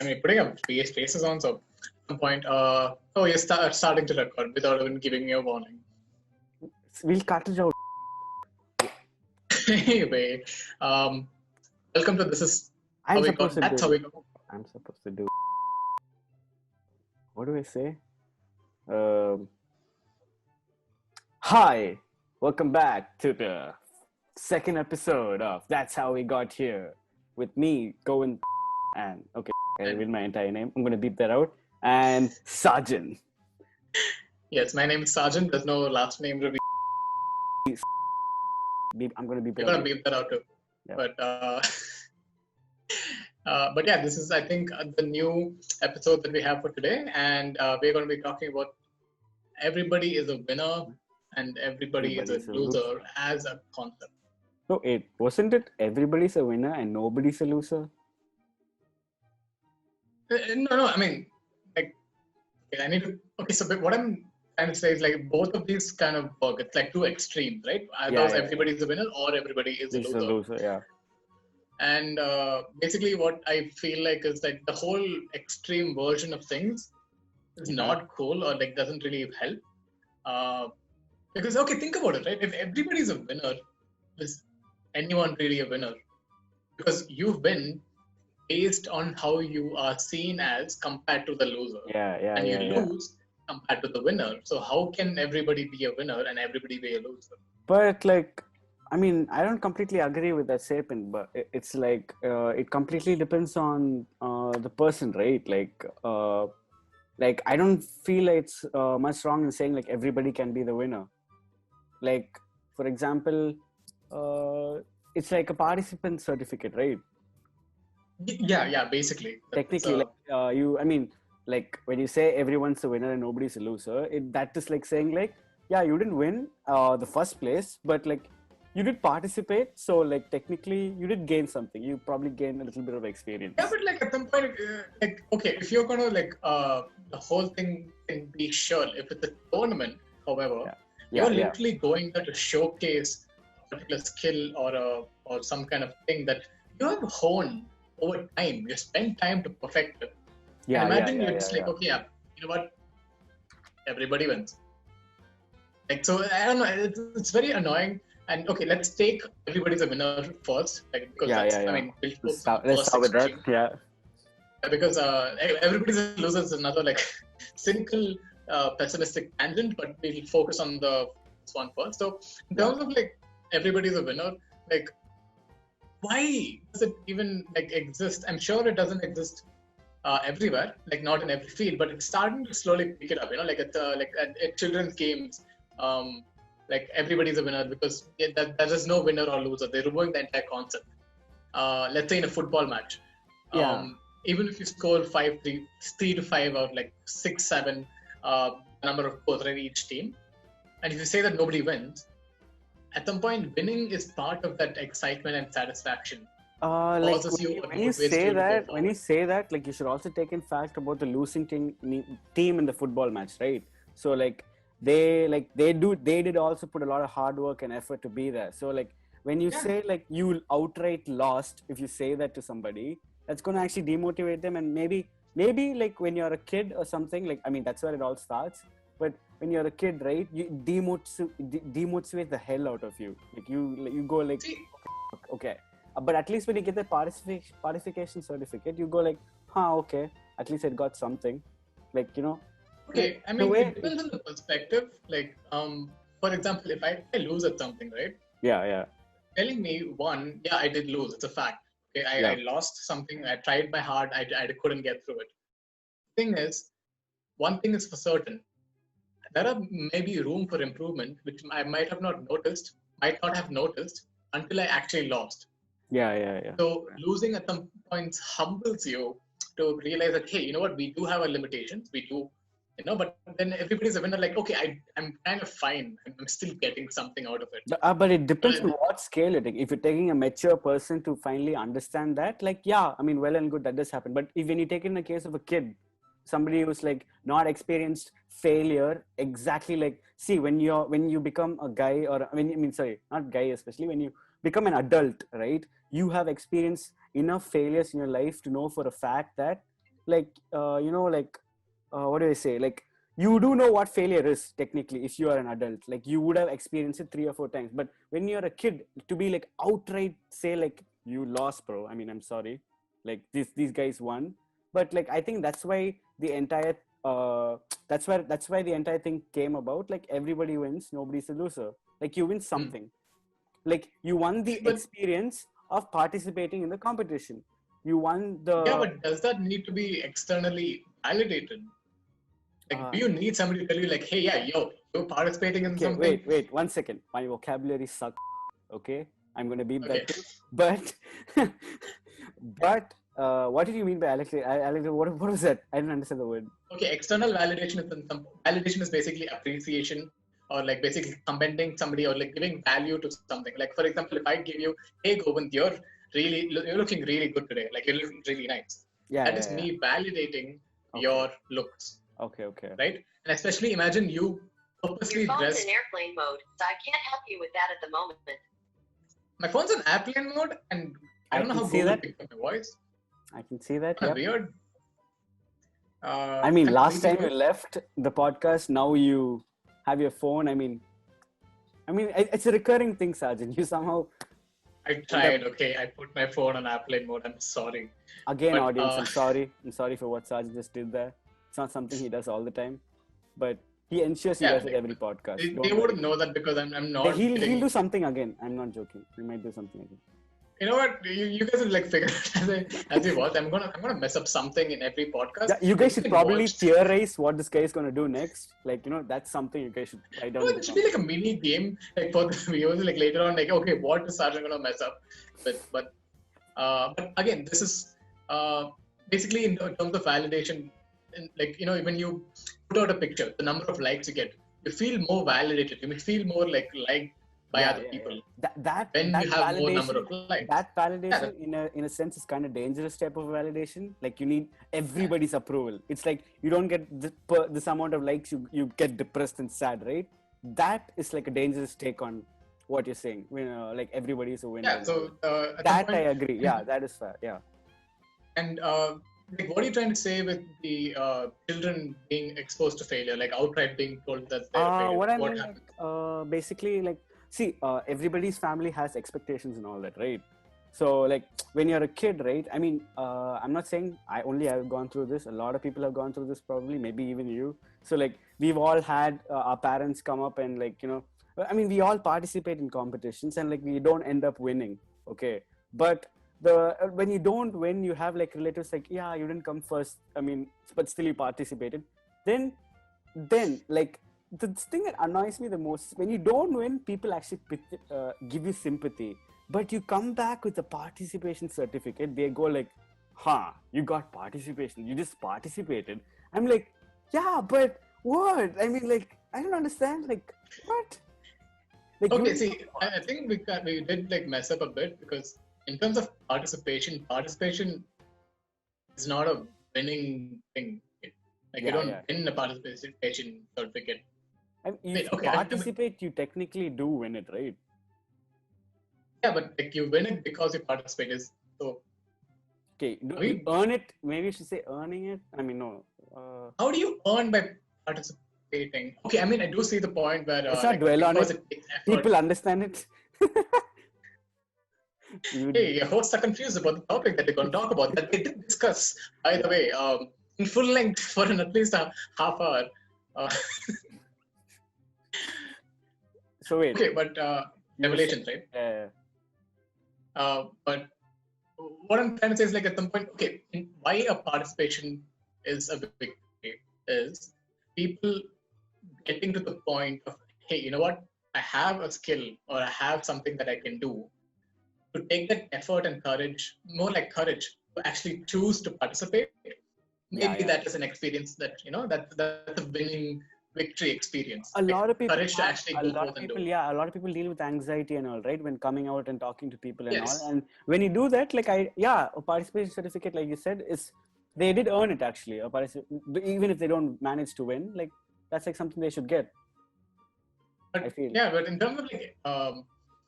I mean, putting up faces on, so at some point, you're starting to record without even giving me a warning. We'll cut it out. Anyway, welcome to This Is How We Got. That's how we go. I'm supposed to do. What do I say? Hi, welcome back to the second episode of That's How We Got Here with me, Govind, and okay, I read my entire name. I'm going to beep that out. And Sarjan. Yes, my name is Sarjan. There's no last name reveal. I'm going to beep it You're out. going to beep that out too. Yeah. But yeah, this is, I think, the new episode that we have for today. And we're going to be talking about everybody is a winner and everybody is a loser as a concept. So wasn't it everybody's a winner and nobody's a loser? No, I mean, like, I need to, okay, so what I'm trying to say is like both of these kind of work. It's like two extremes, right? Either everybody's a winner or everybody is a loser. Yeah. And basically what I feel like is that the whole extreme version of things is not cool or like doesn't really help. Because, okay, think about it, right? If everybody's a winner, is anyone really a winner? Because you win based on how you are seen as compared to the loser. And you lose compared to the winner. So how can everybody be a winner and everybody be a loser? But like, I mean, I don't completely agree with that statement, but it's like, it completely depends on the person, right? Like I don't feel like it's much wrong in saying like everybody can be the winner. Like, for example, it's like a participant certificate, right? Yeah, basically. Technically, I mean, like when you say everyone's a winner and nobody's a loser, that is like saying like, yeah, you didn't win the first place, but like you did participate, so like technically you did gain something. You probably gained a little bit of experience. Yeah, but like at some point, like okay, if you're gonna like the whole thing can be sure. If it's a tournament, however, you're literally going there to showcase a particular skill or some kind of thing that you have honed over time. You spend time to perfect it. Imagine you're just like, okay, you know what? Everybody wins. Like, so I don't know. It's very annoying. And okay, let's take everybody's a winner first, like because I mean, let's start with that. Yeah. Because everybody's a loser is another like cynical, pessimistic tangent, but we'll focus on the one first. So in terms of like everybody's a winner, like why does it even like exist? I'm sure it doesn't exist everywhere, like not in every field, but it's starting to slowly pick it up. You know, like at children's games. Like everybody's a winner because there is no winner or loser. They're removing the entire concept. Let's say in a football match, even if you score 5-3, 3-5 or like 6-7 number of goals in each team, and if you say that nobody wins, at some point winning is part of that excitement and satisfaction. Like when you say that, like you should also take in fact about the losing team in the football match, right? So like. They did also put a lot of hard work and effort to be there. So like when you say like you outright lost, if you say that to somebody, that's going to actually demotivate them. And maybe like when you're a kid or something, like I mean that's where it all starts. But when you're a kid, right, you demotivate the hell out of you. Like you go like okay. But at least when you get the participation certificate, you go like, okay, at least I got something. Like, you know. Okay, I mean, it depends on the perspective. Like, for example, if I lose at something, right? Yeah. Telling me I did lose. It's a fact. Okay, I lost something. I tried my hard. I couldn't get through it. Thing is, one thing is for certain. There are maybe room for improvement, which I might not have noticed until I actually lost. Yeah. So losing at some points humbles you to realize that, hey, you know what? We do have our limitations. We do. You know, but then everybody's a winner. Like, okay, I'm kind of fine. I'm still getting something out of it. But it depends on what scale you're taking. If you're taking a mature person to finally understand that, like, yeah, I mean, well and good, that does happen. But when you take in the case of a kid, somebody who's like not experienced failure, exactly like, see, when you become a guy not guy, especially when you become an adult, right? You have experienced enough failures in your life to know for a fact that like what do I say, like you do know what failure is technically if you are an adult, like you would have experienced it 3 or 4 times. But when you're a kid, to be like outright say like you lost, bro, I mean, I'm sorry, like these guys won. But like I think that's why the entire that's why the entire thing came about. Like everybody wins, nobody's a loser. Like you win something. Like you won the But experience of participating in the competition. You won the yeah, but does that need to be externally validated? Like, do you need somebody to tell you like, hey, yeah, you're participating in okay, something? wait 1 second, my vocabulary sucks. Okay, I'm gonna beep Okay. that too. But but what did you mean by Alex? What was that? I didn't understand the word. Okay, external validation is validation is basically appreciation, or like basically commending somebody or like giving value to something. Like for example, if I give you, hey Govind, you're looking really good today. Like you're looking really nice. That is me validating your looks. Okay. Right? And especially imagine you purposely Your phone's dressed. in airplane mode, so I can't help you with that at the moment. My phone's in airplane mode, and I don't know how Google picked up my voice. I can see that. Kind of weird. I mean, last time you left the podcast, now you have your phone. I mean, it's a recurring thing, Sarjan. You somehow. I tried. Okay, I put my phone on airplane mode. I'm sorry. Again, but, audience, I'm sorry. I'm sorry for what Sarjan just did there. It's not something he does all the time, but he ensures he does it every podcast. They wouldn't know that because I'm not. He'll do something again. I'm not joking. He might do something again. You know what? You guys will like figure it as we watch. I'm gonna mess up something in every podcast. Yeah, you guys should probably theorize what this guy is gonna do next. Like, that's something you guys should write down. It should be like a mini game, like for the viewers, like later on, like okay, what is Sarjan gonna mess up with? But again, this is basically in terms of validation. Like when you put out a picture, the number of likes you get, you feel more validated. You feel more like liked by other people. That you have more number of likes. That validation, in a sense, is kind of dangerous type of validation. Like you need everybody's approval. It's like you don't get this amount of likes, you get depressed and sad, right? That is like a dangerous take on what you're saying. Like everybody is a winner. Yeah. So that I agree. Yeah, that is fair. Yeah. And like, what are you trying to say with the children being exposed to failure, like outright being told that they're failure? What I mean, like, basically, like, see, everybody's family has expectations and all that, right? So, like, when you're a kid, right? I mean, I'm not saying I've gone through this. A lot of people have gone through this, probably, maybe even you. So, like, we've all had our parents come up and, like, I mean, we all participate in competitions and, like, we don't end up winning, okay? But when you don't win, you have like relatives like, yeah, you didn't come first, I mean, but still you participated. Then like the thing that annoys me the most, when you don't win, people actually give you sympathy, but you come back with a participation certificate, they go like, you got participation, you just participated. I'm like, yeah, but what? I mean, like, I don't understand, like, what? Like, okay, see, I think we did like mess up a bit, because in terms of participation is not a winning thing. Like you don't win a participation certificate. I mean, if you participate, you technically do win it, right? Yeah, but like you win it because you participate. So okay, you earn it? Maybe you should say earning it. I mean, no. How do you earn by participating? Okay, I mean, I do see the point where let's not dwell on it. People understand it. Hey, your hosts are confused about the topic that they're going to talk about, that they did discuss, by the way, in full length for at least a half hour. So wait. Okay, but revelations, right? But what I'm trying to say is, like, at some point, okay, why a participation is a victory is people getting to the point of, hey, you know what? I have a skill, or I have something that I can do. To take that effort and courage, more like courage, to actually choose to participate. Maybe that is an experience that, that's a winning victory experience. A lot of people, courage to actually go forth and do. A lot of people deal with anxiety and all, right? When coming out and talking to people and all. And when you do that, like a participation certificate, like you said, they did earn it actually. Even if they don't manage to win, like that's like something they should get. But, I feel. Yeah, but in terms of like,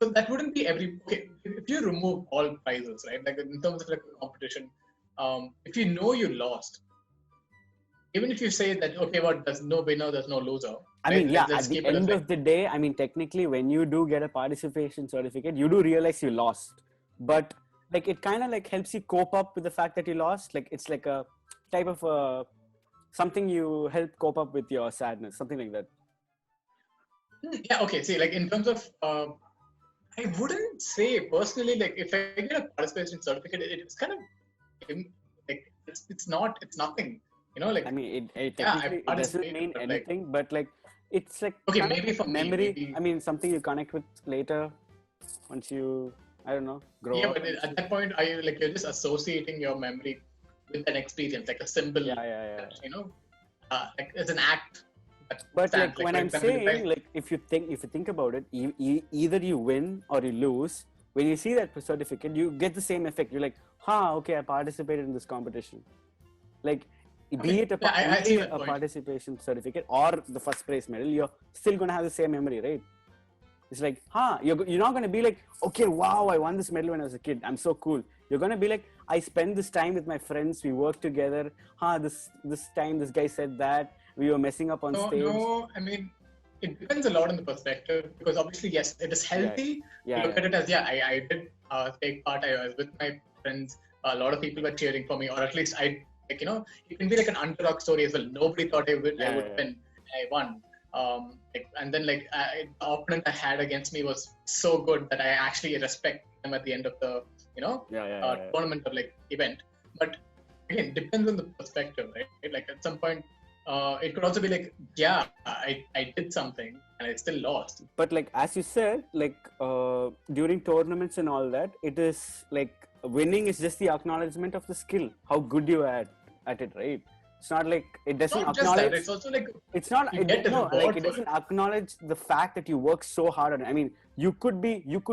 so that wouldn't be if you remove all prizes, right? Like in terms of like a competition, if you know you lost, even if you say that, okay, what, there's no winner, there's no loser. I right? mean, yeah, Let's at the keep it as end like, of the day, I mean, technically, when you do get a participation certificate, you do realize you lost. But like, it kind of like helps you cope up with the fact that you lost. Like, it's like a type of something you help cope up with your sadness, something like that. yeah, okay. See, like in terms of, I wouldn't say personally, like if I get a participation certificate, it's kind of like it's nothing. You know, like I mean, it yeah, I technically it doesn't participated, mean but like anything, but like it's like okay, kind of maybe like for a me, memory. maybe I mean, something you connect with later once you, I don't know, grow yeah, up. but at that point, you're just associating your memory with an experience, like a symbol. Yeah. That, you know, like it's an act. That But stands. like when for I'm example, saying, like if you think about it, either you win or you lose. When you see that certificate, you get the same effect. You're like, okay, I participated in this competition. Like, be it yeah, I see only that a point. participation certificate or the first prize medal, you're still gonna have the same memory, right? It's like, you're not gonna be like, okay, wow, I won this medal when I was a kid. I'm so cool. You're gonna be like, I spent this time with my friends. We worked together. This time this guy said that we were messing up on stage. No, I mean, it depends a lot on the perspective because obviously, yes, it is healthy to look at it as, I did take part. I was with my friends. A lot of people were cheering for me, or at least like, you know, it can be like an underdog story as well. Nobody thought I would win. I won. And then like the opponent I had against me was so good that I actually respect them at the end of the, you know, tournament or like event. But again, depends on the perspective, right? Like at some point, it could also be like, yeah, I did something and I still lost. But like as you said, like during tournaments and all that, it is like winning is just the acknowledgement of the skill, how good you are at it, right? It's not like it doesn't Not acknowledge. Just that, it's also like it's not. You get the reward it for doesn't acknowledge the fact that you work so hard on it. I mean, you could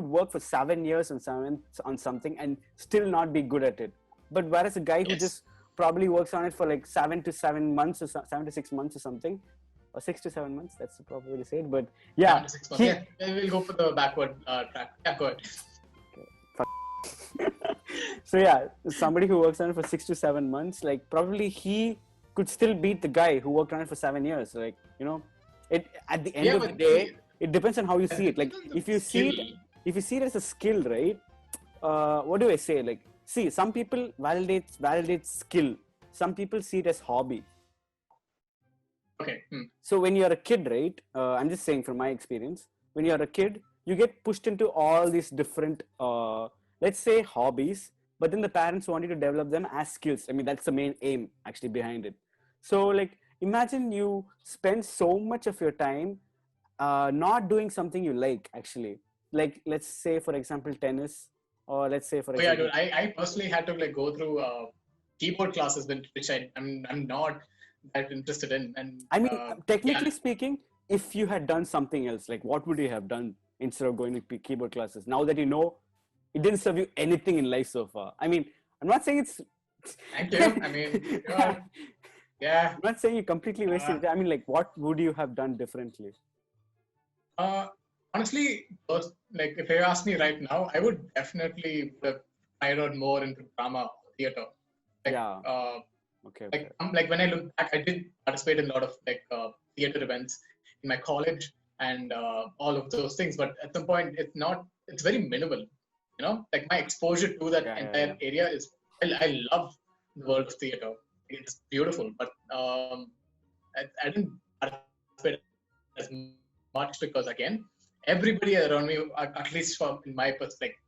work for 7 years on something and still not be good at it. But whereas a guy who just probably works on it for like 7 to 7 months or 7 to 6 months or something, or 6 to 7 months, that's the proper way to say it. But yeah, 7 to 6 months. Yeah, we'll go for the backward track. Yeah, go ahead. So yeah, somebody who works on it for 6 to 7 months, like probably he could still beat the guy who worked on it for 7 years. Like, you know, it at the end of the day, it depends on how you see it. Like if you see it as a skill, right? What do I say? Like, see, some people validate skill. Some people see it as hobby. Okay. So when you're a kid, right? I'm just saying from my experience, when you're a kid, you get pushed into all these different, let's say, hobbies. But then the parents want you to develop them as skills. I mean, that's the main aim actually behind it. So like, imagine you spend so much of your time not doing something you like, actually. Like, let's say, for example, tennis, or let's say, for example... Yeah, dude, I personally had to like go through keyboard classes, which I'm not that interested in. And I mean, technically speaking, if you had done something else, like what would you have done instead of going to keyboard classes? Now that you know, it didn't serve you anything in life so far. I mean, I'm not saying it's... Thank you. I mean, yeah. I'm not saying you completely wasted it. I mean, like, what would you have done differently? Honestly, like if you ask me right now, I would definitely have tried out more into drama, theater. Like, Okay. Like when I look back, I did participate in a lot of like theater events in my college and all of those things. But at some point, it's very minimal. You know, like my exposure to that entire area is, I love the world of theater. It's beautiful, but I didn't participate as much because again, everybody around me, at least from in my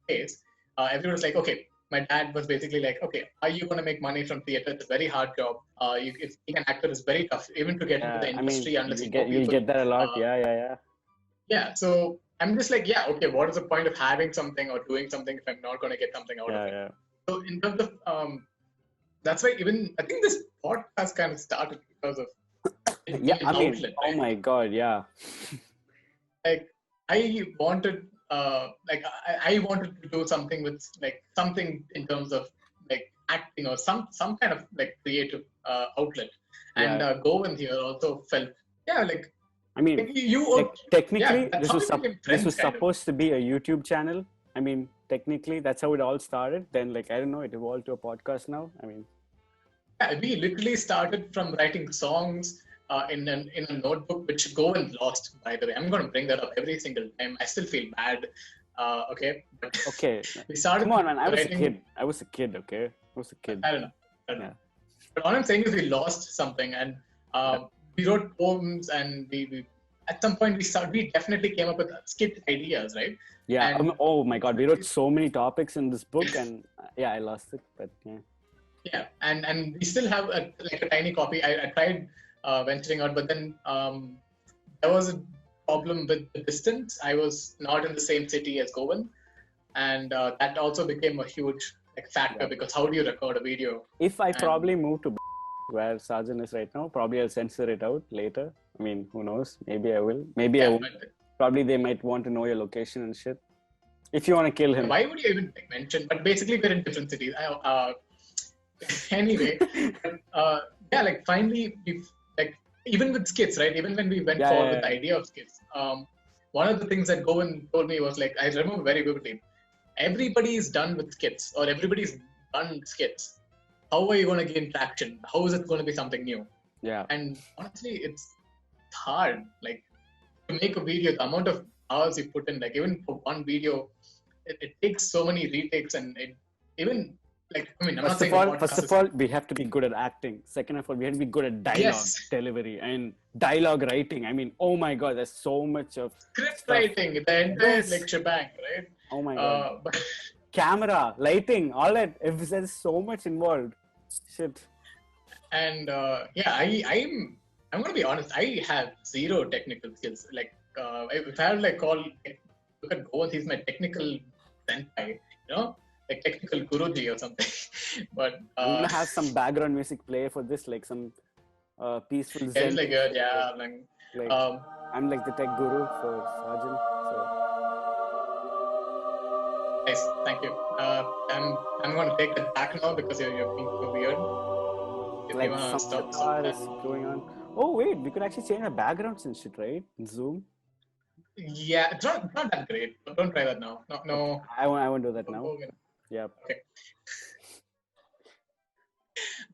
case, everyone was like, okay. My dad was basically like, okay, are you going to make money from theater? It's a very hard job. If being an actor is very tough, even to get into the industry, unless you get that a lot. Yeah. So I'm just like, okay, what is the point of having something or doing something if I'm not going to get something out of it? So in terms of, that's why even, I think this podcast kind of started because of outlet, oh my God, yeah. Like I wanted, I wanted to do something with like something in terms of like acting or some kind of like creative outlet, and Govind here also felt like. I mean, you technically this was supposed to be a YouTube channel. I mean, technically that's how it all started. Then like I don't know, it evolved to a podcast now. I mean, yeah, we literally started from writing songs in a notebook, which Govind lost. By the way, I'm going to bring that up every single time. I still feel bad. Okay, but okay, we started. come on, man. I was writing, a kid. Okay, I was a kid. I don't know. But all I'm saying is we lost something, and we wrote poems, and we at some point we definitely came up with skit ideas, right? Yeah. And, oh my God, we wrote so many topics in this book, and yeah, I lost it. But yeah. Yeah, and we still have a tiny copy. I tried venturing out, but then there was a problem with the distance. I was not in the same city as Govind, and that also became a huge factor because how do you record a video? If I probably move to where Sarjan is right now, probably I'll censor it out later. I mean, who knows? Maybe I will. Maybe I won't. Probably they might want to know your location and shit. If you want to kill him. Why would you even mention? But basically, we're in different cities. Anyway, yeah, like finally, we've even with skits, right? Even when we went forward with the idea of skits, one of the things that Govind told me was I remember very vividly. Everybody is done with skits, or everybody's done skits. How are you going to gain traction? How is it going to be something new? Yeah. And honestly, it's hard. Like to make a video, the amount of hours you put in, even for one video, it takes so many retakes, and I'm not saying. First of all, we have to be good at acting. Second of all, we have to be good at dialogue delivery and dialogue writing. I mean, oh my God, there's so much of script writing, the entire shebang, right? Oh my God. But camera, lighting, all that. There's so much involved. Shit. And I'm gonna be honest. I have zero technical skills. If I had look at Govind, he's my technical senpai. Technical guruji or something. But I'm gonna have some background music play for this, like some peaceful zen. It's good, yeah. I'm like the tech guru for Sarjan. So. Nice, thank you. I'm gonna take that back now because you're being so weird. Some car is going on. Oh wait, we could actually change our backgrounds and shit, right? In Zoom. Yeah, it's not that great. Don't try that now. No. I won't do that now. Yeah. Okay.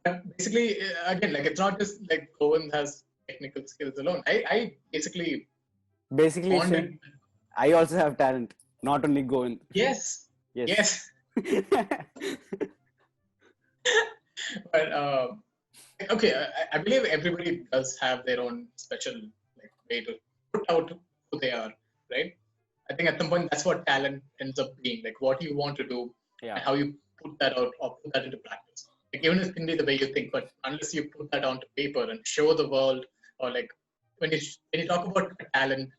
But basically, again, it's not just Govind has technical skills alone. I basically saying, I also have talent, not only Govind. Yes. But okay, I believe everybody does have their own special way to put out who they are, right? I think at some point that's what talent ends up being, what you want to do and how you put that out or put that into practice. Even if it can be the way you think, but unless you put that onto paper and show the world, or when you talk about talent,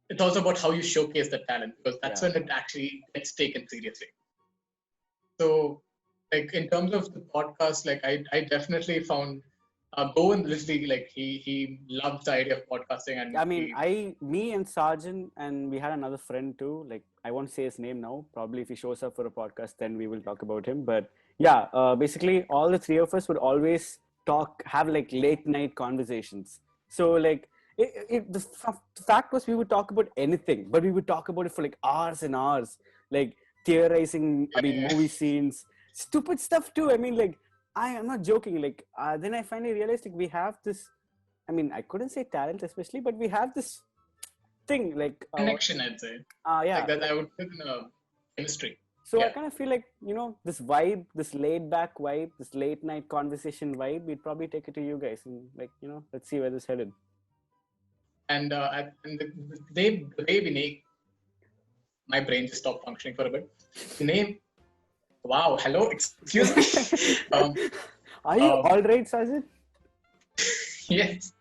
it's also about how you showcase the talent, because that's when it actually gets taken seriously. So, in terms of the podcast, I definitely found Govind literally he loves the idea of podcasting, and I mean, me and Sarjan, and we had another friend too. I won't say his name now. Probably if he shows up for a podcast, then we will talk about him. But yeah, basically all the three of us would always have late night conversations. So the fact was we would talk about anything, but we would talk about it for hours and hours, theorizing. Movie scenes, stupid stuff too. I mean, I'm not joking. Then I finally realized we have this. I mean, I couldn't say talent especially, but we have this thing connection. I'd say. Yeah. That I would put in a chemistry. So I kind of feel this vibe, this laid back vibe, this late night conversation vibe. We'd probably take it to you guys and let's see where this headed. And the way we name, my brain just stopped functioning for a bit. The name. Wow, hello, excuse me. Are you all right, Sajid? Yes.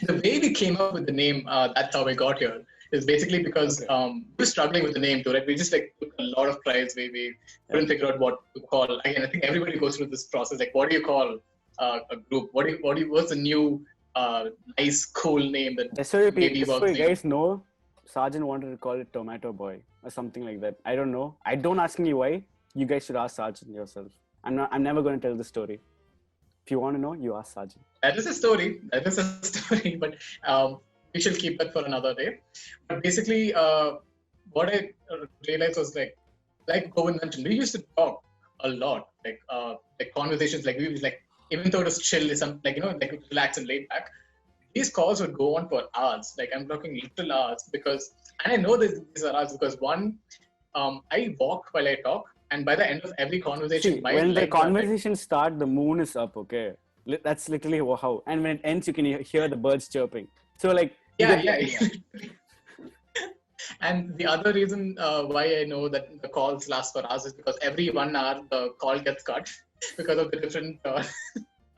The way we came up with the name, that's how we got here, is basically because we were struggling with the name too, right? We just took a lot of tries. We couldn't figure out what to call. Again, I think everybody goes through this process. What do you call a group? What's the new nice, cool name that so you guys know, Sarjan wanted to call it Tomato Boy or something like that. I don't know. I don't asking you why. You guys should ask Sarjan yourself. I'm never going to tell the story. If you want to know, you ask Sarjan. That is a story. But we shall keep that for another day. But basically, what I realized was like Govind mentioned, we used to talk a lot, like conversations, like we was like, even though it was chill, some like like relax and laid back. These calls would go on for hours. Like I'm talking literal hours because, and I know these are hours because one, I walk while I talk, and by the end of every conversation, See, my when the legs are like, conversation starts, the moon is up, okay? That's literally how. And when it ends, you can hear the birds chirping. So, like, you yeah, get the idea. And the other reason why I know that the calls last for hours is because every 1 hour the call gets cut because of the different.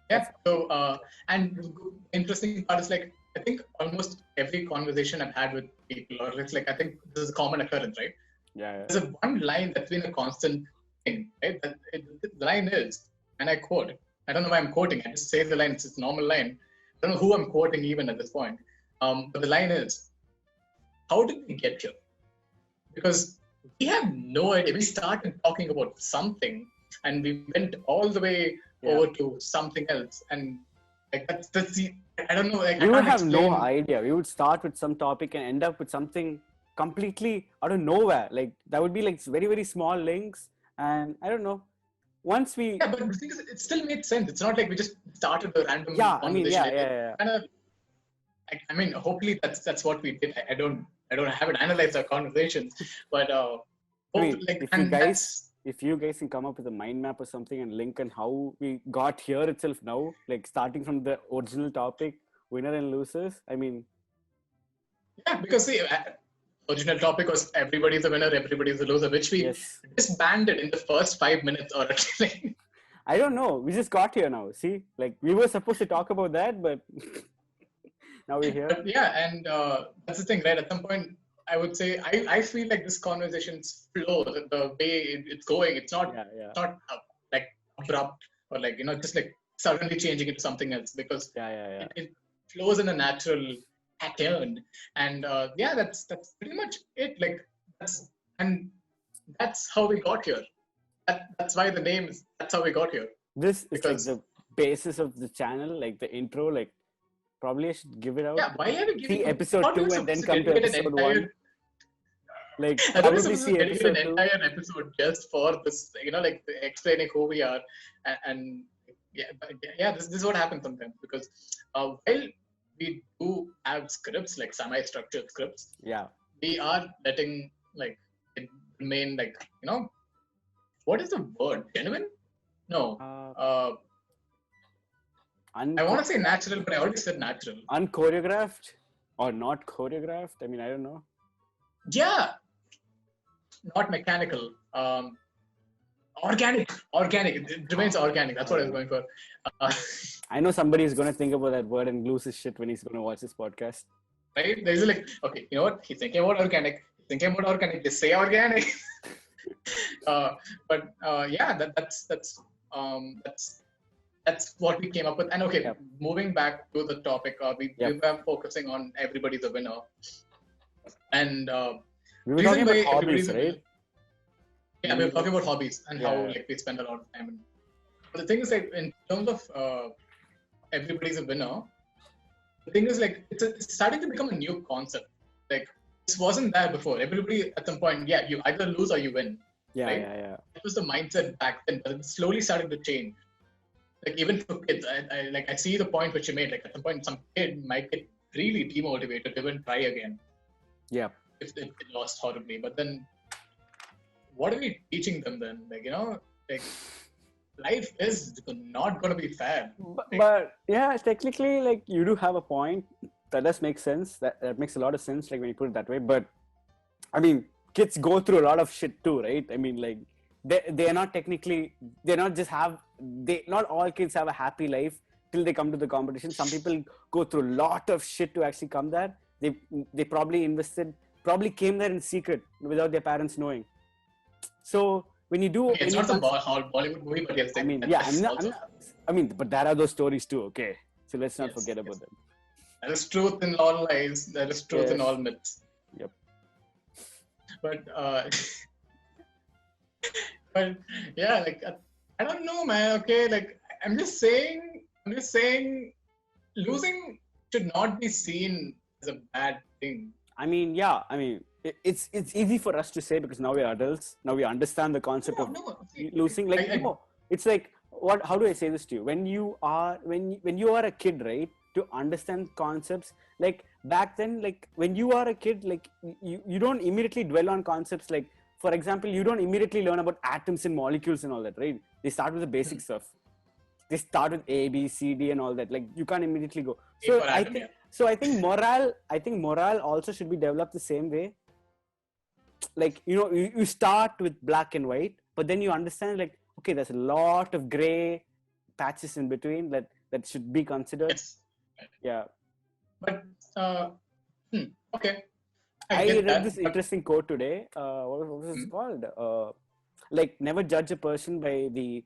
Yeah. So, and the interesting part is like I think almost every conversation I've had with people, or it's like I think this is a common occurrence, right? Yeah. There's a one line that's been a constant thing, right? The line is, and I quote. I don't know why I'm quoting. I just say the line. It's a normal line. I don't know who I'm quoting even at this point. But the line is, "How did we get here?" Because we have no idea. We started talking about something, and we went all the way over to something else, and like that's the I don't know. Like, We I would can't have explain. no idea. We would start with some topic and end up with something completely out of nowhere. Like that would be like very, very small links. And I don't know. Once we Yeah, but the thing is, it still made sense. It's not like we just started a random I mean, conversation. yeah. Kind of, I mean, hopefully that's what we did. I don't haven't analyzed our conversations, but I mean, like, if you guys can come up with a mind map or something and link on how we got here itself now, like starting from the original topic, winner and losers. I mean, yeah, because see, original topic was everybody's a winner, everybody's a loser, which we disbanded in the first 5 minutes or like. I don't know. We just got here now. See, like we were supposed to talk about that, but now we're here. But yeah, and that's the thing, right? At some point, I would say I feel like this conversation's flow, the way it's going, it's not not like abrupt or like just like suddenly changing into something else because it flows in a natural pattern, and that's pretty much it. Like that's how we got here. That's why the name is. That's how we got here. This is like the basis of the channel, like the intro. Like probably I should give it out. Yeah, why are we giving episode 2 and then come to episode 1? Like probably see episode 2. An entire episode just for this, like explaining who we are, and this is what happens sometimes because while we do have scripts like semi-structured scripts, we are letting like it remain like what is the word? Genuine? No. I want to say natural, but I already said natural. Unchoreographed or not choreographed? I mean, I don't know. Yeah. Not mechanical. Organic. It remains organic. That's what I was going for. I know somebody is going to think about that word and lose his shit when he's going to watch this podcast. Right? There's like, okay, you know what? He's thinking about organic. Just say organic. But that's what we came up with. And okay, moving back to the topic, we were focusing on everybody's a winner. And we were talking about hobbies, right? Yeah, we were talking about hobbies and how like we spend a lot of time. But the thing is, like, in terms of everybody's a winner, the thing is, like, it's starting to become a new concept. Like, this wasn't there before. Everybody at some point, you either lose or you win. Right? That was the mindset back then, but it's slowly starting to change. Like, even for kids, I see the point which you made. Like, at some point, some kid might get really demotivated to even try again. Yeah. If they lost horribly. But then, what are we teaching them then? Like, like, life is not going to be fair. But yeah, technically, like, you do have a point. That does make sense. That makes a lot of sense, like, when you put it that way. But, I mean, kids go through a lot of shit too, right? I mean, like, they are not technically, not all kids have a happy life till they come to the competition. Some people go through a lot of shit to actually come there. They probably came there in secret without their parents knowing. So when you do, it's not a Bollywood movie, but yes, I mean, but there are those stories too. Okay, so let's not forget about them. There is truth in all lies. There is truth in all myths. Yep. But but yeah, like I don't know, man. Okay, like I'm just saying, losing should not be seen as a bad thing. I mean, it's easy for us to say because now we're adults. Now we understand the concept of losing. Like it's like what? How do I say this to you? When you are a kid, right? To understand concepts, like back then, like when you are a kid, like you don't immediately dwell on concepts. Like for example, you don't immediately learn about atoms and molecules and all that, right? They start with the basic stuff. They start with A, B, C, D, and all that. Like you can't immediately go. So I think morale also should be developed the same way. Like you start with black and white, but then you understand like okay, there's a lot of gray patches in between that should be considered. Yes. Yeah. But okay. I read this interesting quote today. What was it called? Like never judge a person by the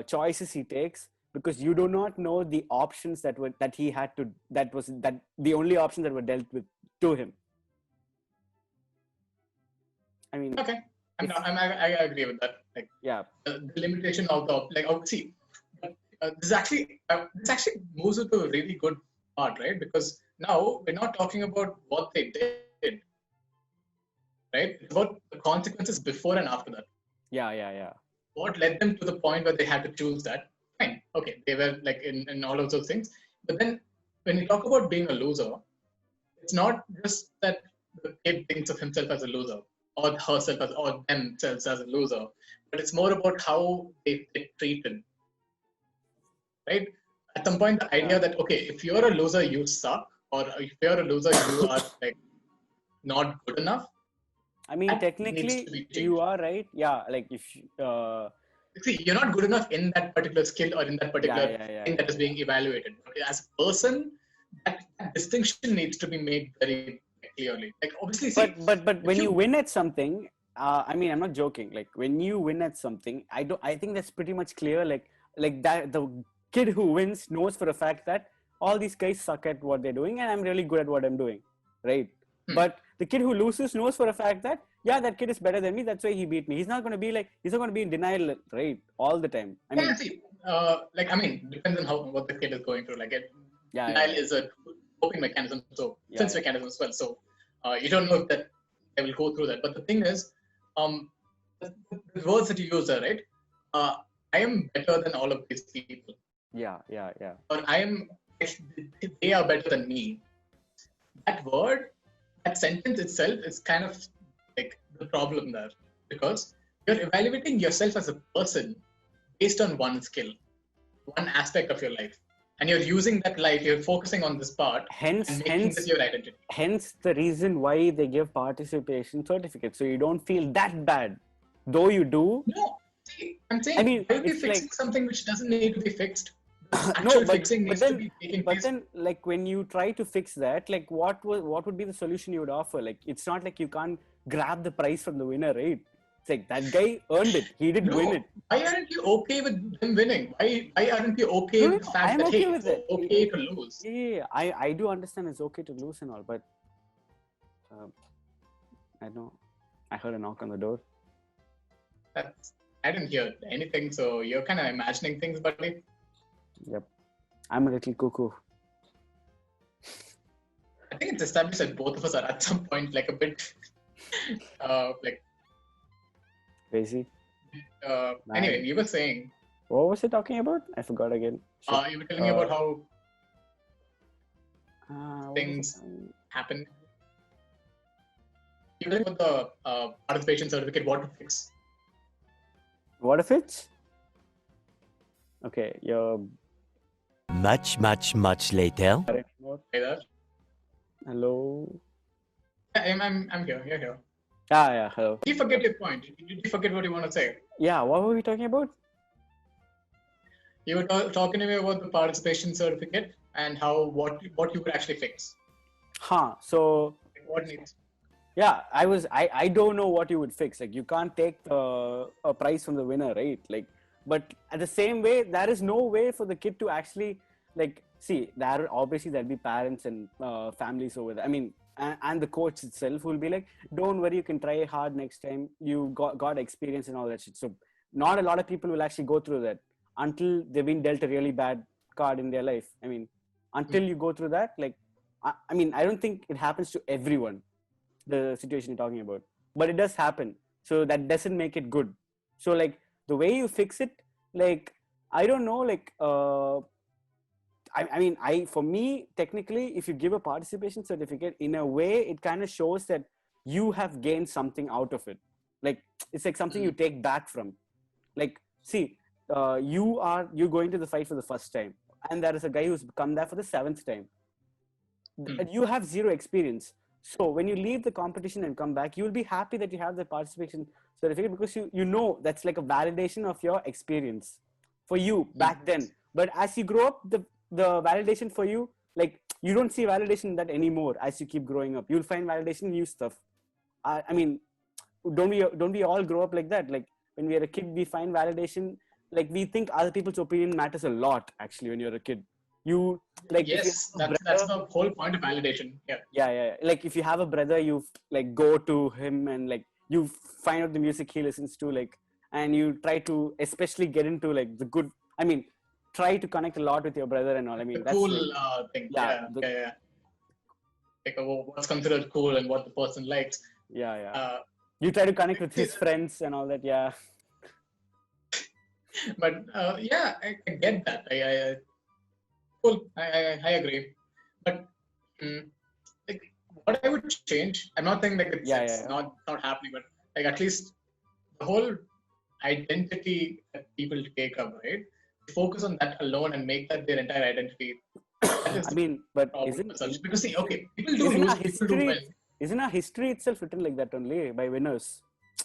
choices he takes, because you do not know the options that he had to. That the only options that were dealt with to him. I mean, okay, I agree with that. Like, yeah, the limitation of the see, this actually moves into a really good part, right? Because now we're not talking about what they did, right? It's about the consequences before and after that. Yeah. What led them to the point where they had to choose that? Fine, okay, they were like in all of those things. But then when you talk about being a loser, it's not just that the kid thinks of himself as a loser, or herself or themselves as a loser, but it's more about how they get treated, right? At some point, the idea that okay, if you're a loser, you suck, or if you're a loser, you are like not good enough. I mean, technically, you are right. Yeah, like if see, you're not good enough in that particular skill or in that particular thing that is being evaluated. Okay, as a person, that distinction needs to be made very clearly. Like obviously, see, but when you win at something, I mean, I'm not joking. Like when you win at something, I think that's pretty much clear. Like that the kid who wins knows for a fact that all these guys suck at what they're doing, and I'm really good at what I'm doing, right? But the kid who loses knows for a fact that that kid is better than me. That's why he beat me. He's not going to be in denial, right, all the time. I mean, see, depends on what the kid is going through. Like denial is a coping mechanism, so defense mechanism as well. So you don't know that they will go through that. But the thing is, the words that you use are right. I am better than all of these people. Yeah. Or they are better than me. That sentence itself is kind of like the problem there, because you're evaluating yourself as a person based on one skill, one aspect of your life, and you're using that life. You're focusing on this part, and making this your identity. Hence, the reason why they give participation certificates, so you don't feel that bad, though you do. No, see, I'm saying, I mean, why are we fixing something which doesn't need to be fixed? But then, like when you try to fix that, like what would be the solution you would offer? Like it's not like you can't grab the prize from the winner, right? It's like that guy earned it. He didn't win it. Why aren't you okay with them winning? Why aren't you okay with the fact that it's okay to lose? Yeah, I do understand it's okay to lose and all, but I know. I heard a knock on the door. I didn't hear anything, so you're kind of imagining things, buddy. Yep. I'm a little cuckoo. I think it's established that both of us are at some point like a bit like crazy. Anyway, you were saying. What was he talking about? I forgot again. You were telling me about how things happen. You were talking about the participation certificate. What to fix? What if it's? Okay, you're. Much later. Hey there. Hello. I'm here. You're here. Yeah. Hello. Did you forget your point? Did you forget what you want to say? Yeah. What were we talking about? You were talking to me about the participation certificate and what you would actually fix. So. What needs? Yeah, I don't know what you would fix. Like you can't take a prize from the winner, right? Like. But at the same way, there is no way for the kid to actually, like, see, there'll be parents and families over there. I mean, and the coach itself will be like, don't worry, you can try hard next time. You got experience and all that shit. So not a lot of people will actually go through that until they've been dealt a really bad card in their life. I mean, until you go through that, like, I mean, I don't think it happens to everyone. the situation you're talking about. But it does happen. So that doesn't make it good. So like the way you fix it, like I don't know, like I mean, for me, technically, if you give a participation certificate, in a way, it kind of shows that you have gained something out of it. Like it's like something you take back from. Like, see, you're going to the fight for the first time, and there is a guy who's come there for the 7th time. You have zero experience. So when you leave the competition and come back, you will be happy that you have the participation certificate because you know that's like a validation of your experience for you back then. But as you grow up, the validation for you, like you don't see validation in that anymore. As you keep growing up, you'll find validation in new stuff. I mean, don't we all grow up like that? Like when we are a kid, we find validation. Like we think other people's opinion matters a lot. Actually, when you're a kid, you like yes, that's the whole point of validation. Yeah. Like if you have a brother, you like go to him and like you find out the music he listens to, like, and you try to especially get into like the good. I mean, try to connect a lot with your brother and all. I mean, the that's cool like, thing. yeah, Yeah. Like what's considered cool and what the person likes. Yeah. You try to connect with his friends and all that. Yeah. But yeah, I get that. Cool. I agree. But like, what I would change, I'm not saying like it's not happening, but like at least the whole identity that people take up, right? Focus on that alone and make that their entire identity. I mean, but because see, okay, people do lose, people do win. Isn't our history itself written like that only by winners?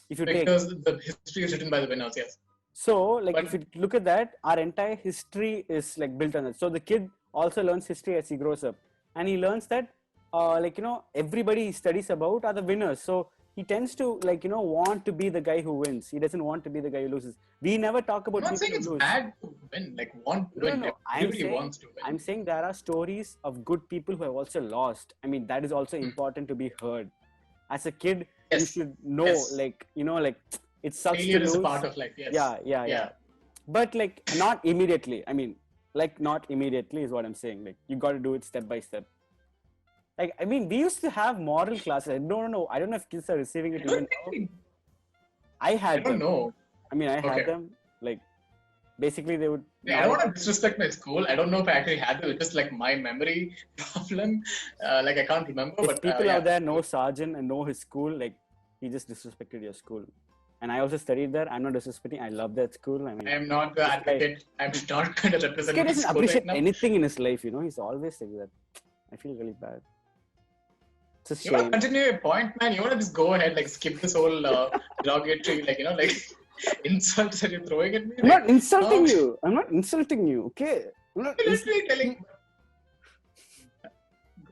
If you because the history is written by the winners, yes. So, like, if you look at that, our entire history is like built on that. So the kid also learns history as he grows up, and he learns that, like, you know, everybody he studies about are the winners. So he tends to, like, you know, want to be the guy who wins. He doesn't want to be the guy who loses. We never talk about. I'm not saying it's bad to win, like want to win. No. Everybody wants to win. I'm saying there are stories of good people who have also lost. I mean, that is also important to be heard. As a kid, you should know, like, you know, like it sucks failure to lose. Is a part of life. Yes. Yeah. But like not immediately. I mean, like not immediately is what I'm saying. Like you got to do it step by step. Like, I mean, we used to have moral classes. I don't know if kids are receiving it even now. I don't know. I mean, I had them. Like, basically, they would. Yeah, I don't want to disrespect my school. I don't know if I actually had them. It's just like my memory problem. Like, I can't remember. If people out there know Sarjan and know his school, like, he just disrespected your school. And I also studied there. I'm not disrespecting. I love that school. I mean, I'm not the advocate. I'm not going to represent my school. He doesn't appreciate right anything in his life, you know. He's always like that. I feel really bad. You want to continue your point, man? You want to just go ahead, like skip this whole derogatory, like, you know, like insults that you're throwing at me? I'm not insulting you. I'm not insulting you, okay? I'm not literally telling.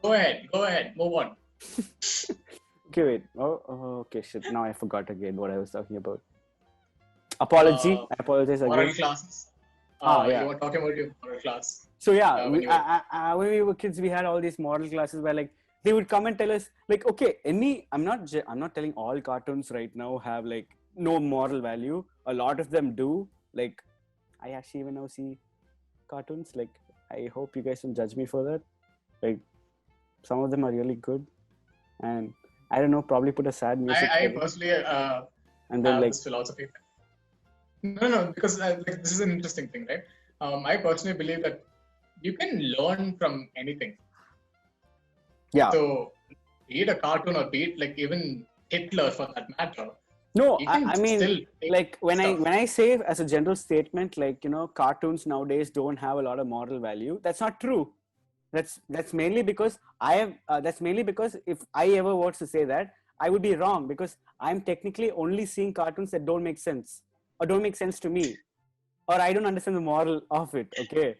Go ahead, move on. Okay, wait. Okay, shit. Now I forgot again what I was talking about. Apology. I apologize again. Moral classes. Yeah. You were talking about your moral class. So yeah, when we were kids, we had all these moral classes where like they would come and tell us like, okay, I'm not telling all cartoons right now have like no moral value. A lot of them do. Like, I actually even now see cartoons. Like, I hope you guys don't judge me for that. Like, some of them are really good, and I don't know, probably put a sad music. I personally and then like this philosophy. No, because like, this is an interesting thing, right? I personally believe that you can learn from anything. Yeah. So, be it a cartoon or be it like even Hitler for that matter. No, I mean, like when I say as a general statement, like, you know, cartoons nowadays don't have a lot of moral value. That's not true. That's mainly because that's mainly because if I ever was to say that, I would be wrong because I'm technically only seeing cartoons that don't make sense or don't make sense to me, or I don't understand the moral of it. Okay.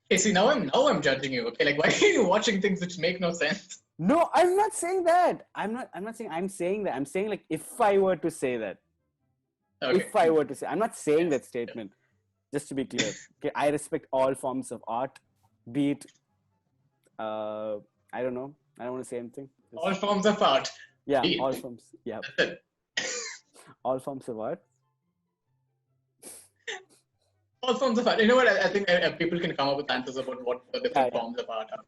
Hey, see, now I'm judging you. Okay, like why are you watching things which make no sense? No, I'm not saying that. I'm not saying I'm saying that. I'm saying like if I were to say that. Okay. If I were to say, I'm not saying that statement. Just to be clear. Okay, I respect all forms of art, be it I don't know. I don't want to say anything. All forms of art. Yeah, all forms. Yeah. All forms of art. All forms of art. You know what? I think people can come up with answers about what the different forms of art are.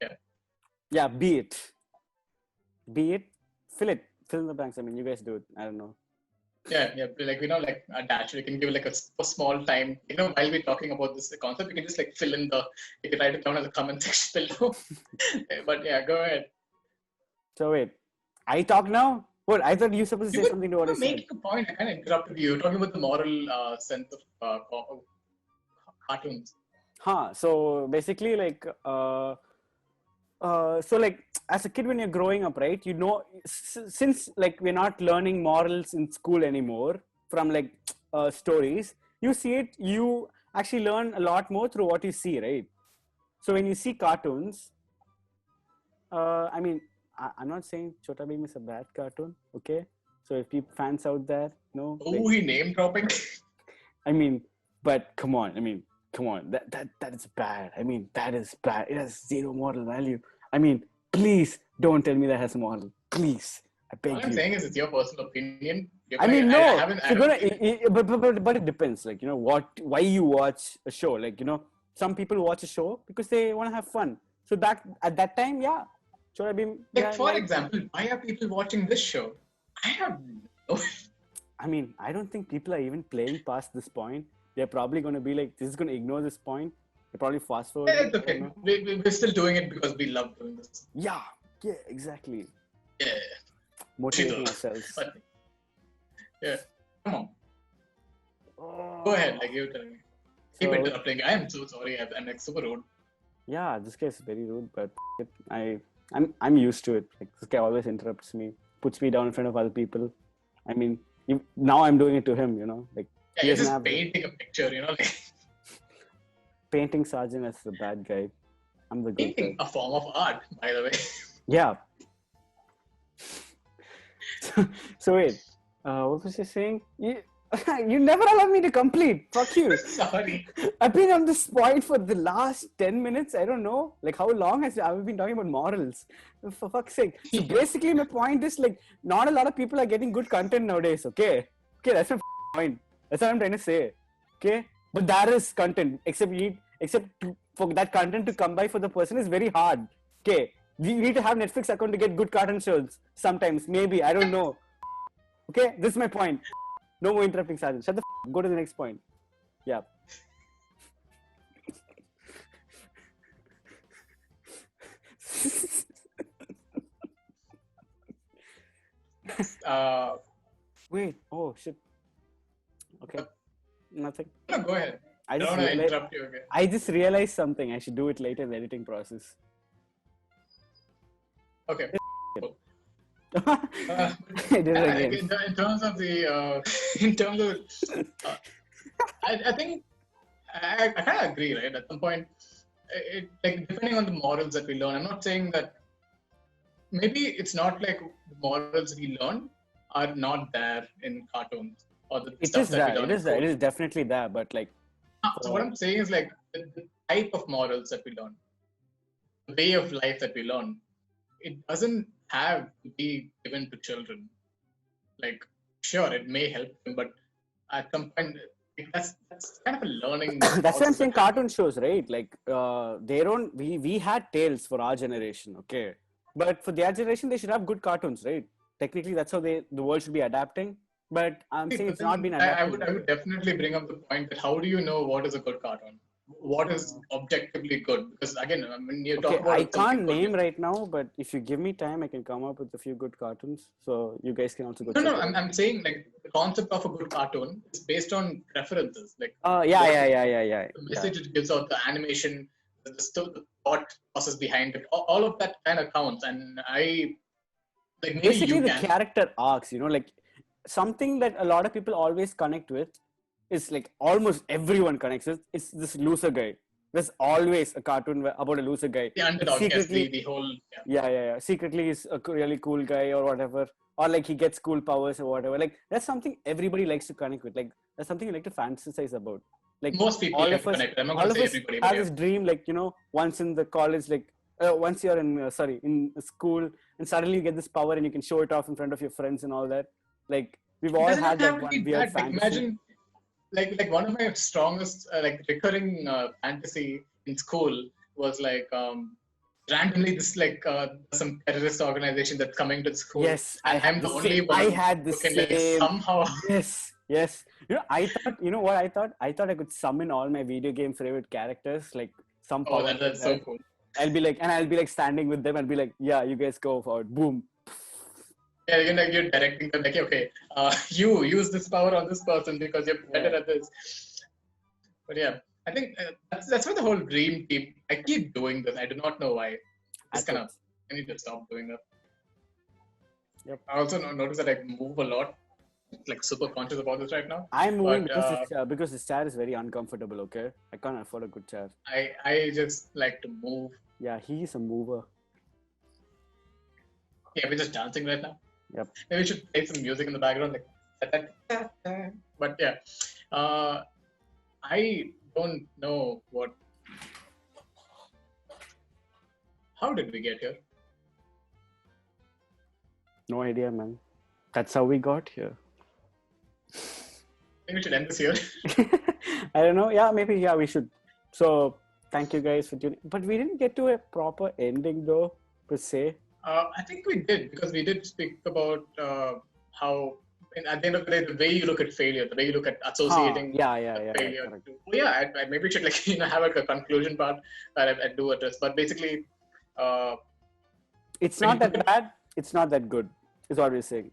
Yeah. Yeah, be it. Be it, fill in the blanks. I mean, you guys do it. I don't know. Yeah. Like like a dash. We can give like a small time. While we're talking about this concept, we can just like fill in you can write it down as a comment section below. But yeah, go ahead. So wait, I talk now. What? I thought you were supposed to say something to what I You were said. making a point. I kind of interrupted you. You're talking about the moral sense of cartoons. So basically, like, so like as a kid when you're growing up, right? Since like we're not learning morals in school anymore from like stories, you see it. You actually learn a lot more through what you see, right? So when you see cartoons, I mean, I'm not saying Chota Bheem is a bad cartoon, okay? So if people fans out there, He name dropping. I mean, but come on, that is bad. I mean, that is bad. It has zero moral value. I mean, please don't tell me that has a moral. Please, I beg you. What I'm saying is, it's your personal opinion. I mean, no. But it depends. Like, why you watch a show. Like, some people watch a show because they want to have fun. So at that time, yeah. Chota Bheem. For example, why are people watching this show? I have no. I mean, I don't think people are even playing past this point. They're probably going to be like, this is going to ignore this point. They're probably fast forward. Yeah, it's okay. We're still doing it because we love doing this. Yeah, exactly. Yeah. Motivating ourselves. But, yeah, come on. Go ahead, like you're telling me. Keep interrupting. I am so sorry. I'm like super rude. Yeah, this guy is very rude, but I'm used to it. Like, this guy always interrupts me, puts me down in front of other people. I mean, now I'm doing it to him, like. Yeah, you're just painting a picture, like. Painting Sergeant as the bad guy. I'm the good guy. A form of art, by the way. Yeah. So wait, what was I saying? You never allowed me to complete. Fuck you. Sorry. I've been on this point for the last 10 minutes. I don't know. Like, how long have I been talking about morals? For fuck's sake. So basically, my point is, like, not a lot of people are getting good content nowadays, okay? Okay, that's my point. That's what I'm trying to say. Okay? But there is content. Except for that content to come by for the person is very hard. Okay? You need to have Netflix account to get good cartoon shows. Sometimes. Maybe. I don't know. Okay? This is my point. No more interrupting, Sergeant. Shut the f***. Go to the next point. Yeah. Wait. Oh, shit. Okay. Nothing. No, go ahead. I don't want to interrupt you again. I just realized something. I should do it later in the editing process. Okay. I did it again. In terms of I think I kind of agree, right? At some point, like depending on the morals that we learn, I'm not saying that maybe it's not like the morals we learn are not there in cartoons or the stuff that we learn. It is definitely there, but like. So what I'm saying is like the type of morals that we learn, the way of life that we learn, it doesn't have to be given to children. Like, sure, it may help them, but at some point, that's kind of a learning. That's why I'm saying cartoon shows, right? Like, we had tales for our generation, okay? But for their generation, they should have good cartoons, right? Technically, that's how the world should be adapting. But I'm saying it's not been adapted. I would definitely bring up the point that how do you know what is a good cartoon? What is objectively good? Because again, when you talk about I can't name right now, but if you give me time, I can come up with a few good cartoons. So you guys can also go. No, I'm saying like the concept of a good cartoon is based on preferences. Like yeah. The message it gives out, the animation, the thought process behind it, all of that kind of counts. And basically the character arcs, like something that a lot of people always connect with. It's like almost everyone connects with. It's this loser guy. There's always a cartoon about a loser guy. The underdog, secretly, the whole. Yeah. Secretly, he's a really cool guy or whatever. Or like he gets cool powers or whatever. Like that's something everybody likes to connect with. Like that's something you like to fantasize about. Like most people all like of us, connect. I'm not going to say everybody. Have this dream, like once in the college, like once you're in school, and suddenly you get this power and you can show it off in front of your friends and all that. Like we've all had that one weird fantasy. Imagine. Like one of my strongest recurring fantasy in school was like randomly this like some terrorist organization that's coming to the school. Yes, and I'm the only one I had the who can like same. somehow. Yes. I thought. You know what I thought? I thought I could summon all my video game favorite characters, like some Oh, power. that's so cool. I'll be like standing with them and be like, yeah, you guys go forward. Boom. Yeah, you're directing them like, okay, you use this power on this person because you're better at this. But yeah, I think that's why the whole dream team. I keep doing this. I do not know why. Just I need to stop doing that. Yep. I also notice that I move a lot. Like super conscious about this right now. I'm moving because this chair is very uncomfortable. Okay, I can't afford a good chair. I just like to move. Yeah, he's a mover. Yeah, we're just dancing right now. Yep. Maybe we should play some music in the background, like. But yeah, I don't know what. How did we get here? No idea, man. That's how we got here. Maybe we should end this here. I don't know. Yeah, maybe. Yeah, we should. So, thank you guys for tuning. But we didn't get to a proper ending, though, per se. I think we did, because we did speak about how, at the end of the day, the way you look at failure, the way you look at associating failure. Maybe we should have a conclusion part that I do address. But basically, it's not that bad. It's not that good. Is what we're saying.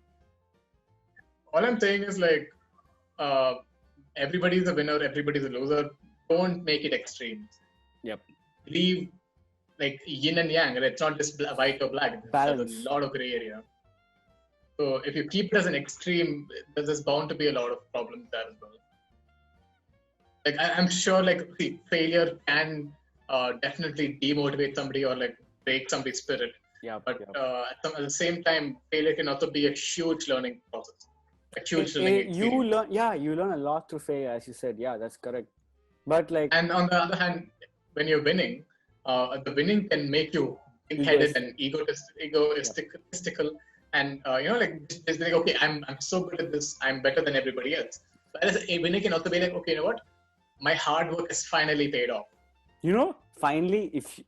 All I'm saying is like, everybody's a winner, everybody's a loser. Don't make it extremes. Yep. Leave like yin and yang. It's not just white or black. There's a lot of gray area. So if you keep it as an extreme, there's bound to be a lot of problems there as well. Like I'm sure, like failure can definitely demotivate somebody or like break somebody's spirit. Yeah. But at the same time, failure can also be a huge learning process. A huge learning experience. You learn a lot through failure, as you said. Yeah, that's correct. But like, and on the other hand, when you're winning, the winning can make you big-headed and egoistical, and just like, okay, I'm so good at this, I'm better than everybody else. Whereas a winning can also be like, okay, you know what, my hard work has finally paid off. Finally, if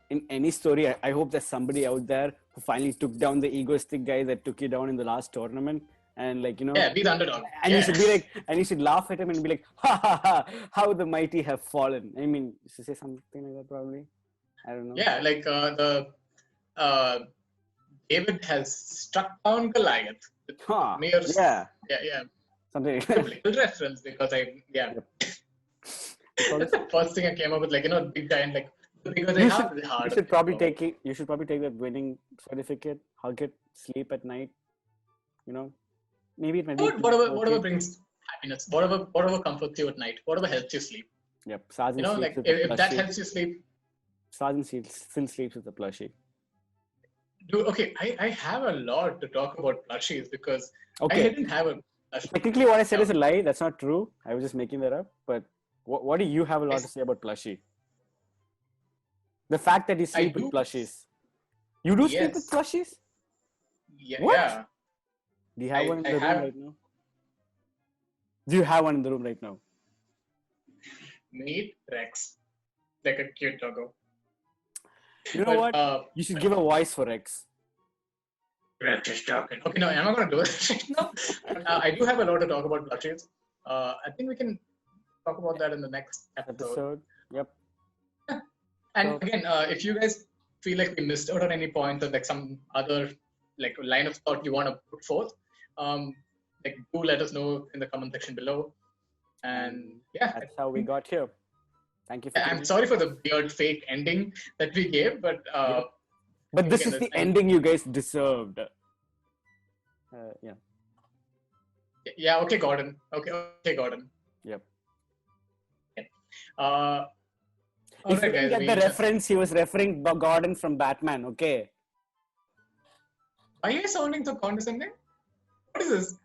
in any story, I hope there's somebody out there who finally took down the egoistic guy that took you down in the last tournament. And be the underdog. And you should be like, and you should laugh at him and be like, ha ha ha, how the mighty have fallen. I mean, you should say something like that probably. I don't know. Yeah, like David has struck down Goliath. Yeah. Something like that. Little reference because That's the first thing I came up with, big giant, like, the bigger they are, the harder. You should probably take that winning certificate, hug it, sleep at night. Maybe it might be whatever brings happiness, whatever comforts you at night, whatever helps you sleep. Yep. Sergeant if that helps you sleep. Sergeant still sleeps with the plushie. Dude, okay, I have a lot to talk about plushies because I didn't have a plushie. Technically, what I said is a lie. That's not true. I was just making that up. But what do you have a lot to say about plushie? The fact that you sleep with plushies. You do sleep with plushies? Yeah. What? Yeah. Do you have one in the room right now? Do you have one in the room right now? Meet Rex. Like a cute doggo. You know what? You should give a voice for Rex. Rex is talking. Okay, no, I'm not going to do it right now. I do have a lot to talk about plushies. I think we can talk about that in the next episode. Yep. And again, if you guys feel like we missed out on any points or like some other line of thought you want to put forth, do let us know in the comment section below. And that's how we got here. Thank you. I'm sorry for the weird fake ending that we gave, but but this is the ending you guys deserved. Yeah. Okay, Gordon. Okay, Gordon. Yep. If you get the reference, he was referring Gordon from Batman. Okay. Are you sounding so condescending? What is this?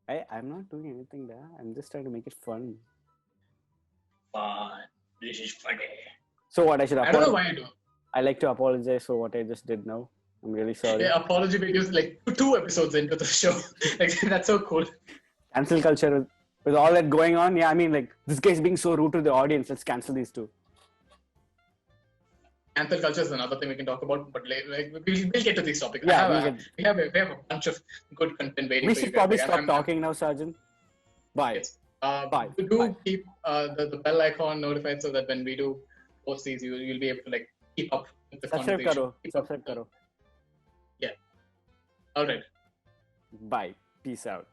I'm not doing anything there. I'm just trying to make it fun. Fun. This is funny. So what I should apologize? I don't know why I do. I like to apologize for what I just did now. I'm really sorry. Yeah, apology videos 2 episodes into the show. That's so cool. Cancel culture with all that going on. Yeah, I mean this guy's being so rude to the audience. Let's cancel these two. cancel culture is another thing we can talk about, but we'll get to these topics. Yeah, we have a bunch of good content waiting we for you should guys. probably stop talking now, Sergeant. Bye. Yes. Bye. Do Bye. keep the bell icon notified so that when we do post these, you'll be able to like keep up with the Subscribe conversation. karo. Subscribe karo. Yeah. All right. Bye. Peace out.